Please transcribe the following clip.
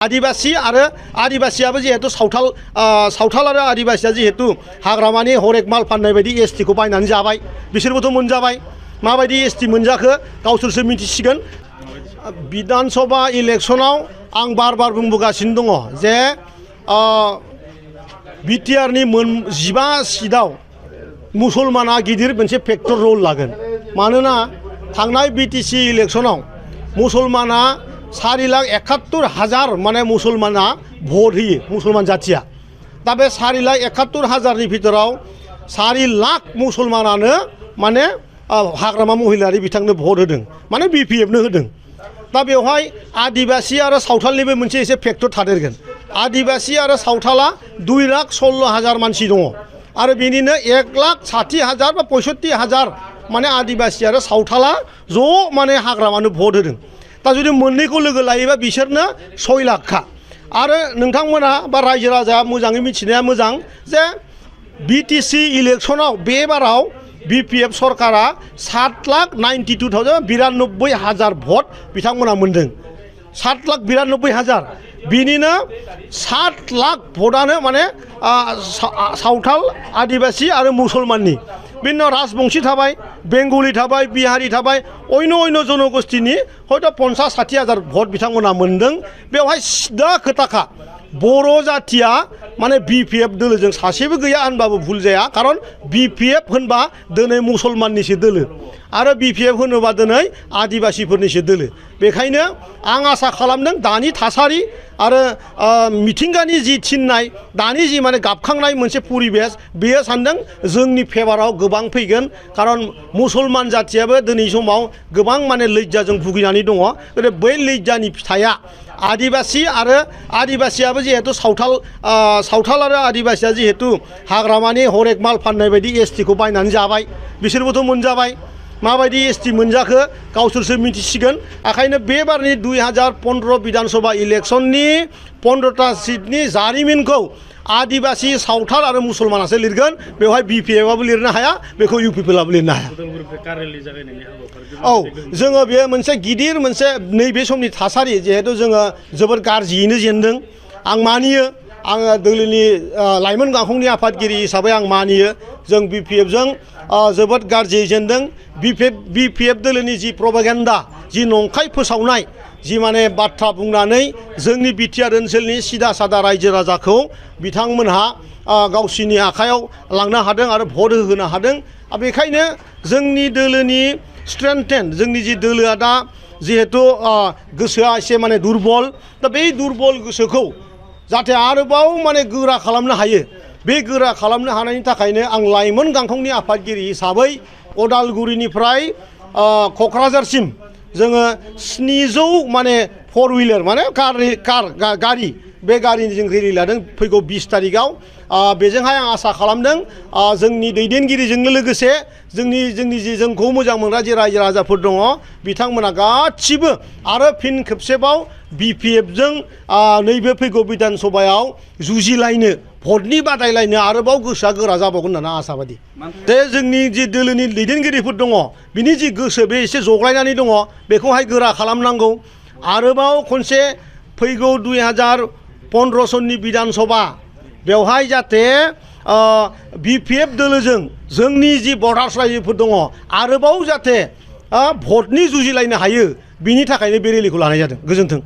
आदिवासी आरो आदिवासियाबो जिहेतु सावथाल आरो आदिवासिया जिहेतु हाग्रामानि हरेक माल फाननाय बायदि एसटिखौ बायनानै जाबाय बिसोरबोथ' मोनजाबाय माबायदि एसटि मोनजाखो गावसोरसो मिथिसिगोन। विधान सभा इलेक्शनाव आं बार बार बुंबोगासिनो दङ जे बिटिआरनि 15 सीटआव मुसलमाना गिदिर मोनसे फेक्टर रल लागोन। मानोना थांनाय बिटिसि इलेक्शनाव मुसलमाना 4,71,000 माने मुसलमाना भोट होयो मुसलमान जाथिया। दा बे 4,71,000 भितराव 4 लाख मुसलमानानो माने हाग्रामा महिलारि बिथांनो भोट होदों माने बिपिएफनो होदों। दा बेवहाय आदिवासी आरो सावथालनिबो मोनसे एसे फेक्टर थादेरगोन। आदिवासी आरो सावथाला 2,16,000 मानसि दङ आरो बेनिनो 1,60,000 बा 65,000 माने आदिवासी आरो सावथाला ज' माने हाग्रामानो भोट होदों। दा जुदि मोननैखौ लोगो लायोबा बिसोरनो 6 लाखखा। आरो नोंथांमोना बा रायजो राजाया मोजाङै मिथिनाया मोजां जे बिटिसि इलेक्शनाव बे बाराव बिपिएफ सरकारा 7,92,000 भोट बिथांमोना मोनदों। 7,92,000 बिनिनो 7 लाख भोटआनो माने सावथाल आदिवासी आरो मुसलमाननि। बिनि राजबंशी थाबाय बेंगली थाबाय बिहारी थाबाय अन्य जनगोष्ठीनि हयथ' 50,60,000 भोट बिथांमोना मोनदों। बेवहाय सिदा खोथाखा बर' जाथिया माने बिपिएफ दोलोजों सासेबो गैया होनबाबो भुल जाया। खारन बिपिएफ होनबा दिनै मुसलमाननिसो दोलो आरो बिपिएफ होनोबा दिनै आदिवासीफोरनिसो दोलो। बेखायनो आं आसा खालामदों दानि थासारि आरो मिथिंगानि जि थिननाय दानि जि माने गाबखांनाय मोनसे परिबेस बेयो सानदों जोंनि फेभाराव गोबां फैगोन। खारन मुसलमान जाथियाबो दिनै समाव गोबां माने लैज्जाजों भुगिनानै दङ। बै लैज्जानि फिथाइया आदिवासी आरो आदिवासियाबो जिहेतु सावथाल आरो आदिवासिया जिहेतु हाग्रामानि हरेक माल फाननाय बायदि एसटिखौ बायनानै जाबाय बिसोरबोथ' मोनजाबाय माबायदि एसटि मोनजाखो गावसोरसो मिथिसिगोन। ओंखायनो बे बारनि 2015 विधान सभा इलेक्शननि 15टा सीटनि जारिमिनखौ आदिवासी सावथाल आरो मुसलमानासो लिरगोन। बेवहाय बिपिएफआबो लिरनो हाया बेखौ इउपिपिएलआबो लिरनो हाया। औ जोङो बेयो मोनसे गिदिर मोनसे नैबे समनि थासारि जिहेतु जोङो जोबोद गाज्रियैनो जेनदों आं मानियो। आङो दोलोनि लाइमोन गांखंनि आफादगिरि हिसाबै आं मानियो जों बिपिएफजों जोबोद गाज्रियै जेनदों। बिपिएफ दोलोनि जि प्रपागेन्डा जि नंखाय फोसावनाय जि माने बाथ्रा बुंनानै जोंनि बिटिआर ओनसोलनि सिदा सादा रायजो राजाखौ बिथांमोनहा गावसिनि आखायाव लांनो हादों आरो भोट होहोनो हादों। बेखायनो जोंनि दोलोनि स्ट्रेंथेन जोंनि जि दोलोआ दा जिहेतु गोसोआ एसे माने दुरबल। दा बे दुरबल गोसोखौ जाहाथे आरोबाव माने गोरा खालामनो हायो बे गोरा खालामनो हानायनि थाखायनो आं लाइमोन गांखंनि आफादगिरि हिसाबै अदालगुरिनिफ्राय क'क्राझारसिम जोङो 700 माने 4 व्हीलर माने गारि बे गारिनि जों रेलि लादों फैगौ 20 तारिखआव। बेजोंहाय आं आसा खालामदों जोंनि दैदेनगिरिजोंनो लोगोसे जोंनि जि जोंखौ मोजां मोनग्रा जे रायजो राजाफोर दङ बिथांमोना गासिबो आरो फिन खेबसेबाव बिपिएफजों नैबे फैगौ बिधान सभायाव जुजिलायनो भटनि बादायलायनो आरोबाव गोसोआ गोरा जाबावगोन होननानै आसाबादि। दे जोंनि जि दोलोनि दैदेनगिरिफोर दङ बिनि जि गोसो बे एसे जग्लायनानै दङ बेखौहाय गोरा खालामनांगौ। आरोबाव खनसे फैगौ 2015 सननि बिधान सभा बेवहाय जाहाथे बिपिएफ दोलोजों जोंनि जि भटार्स रायजोफोर दङ आरोबाव जाहाथे भटनि जुजिलायनो हायो बिनि थाखायनो बे रेलिखौ लानाय जादों। गोजोन्थों।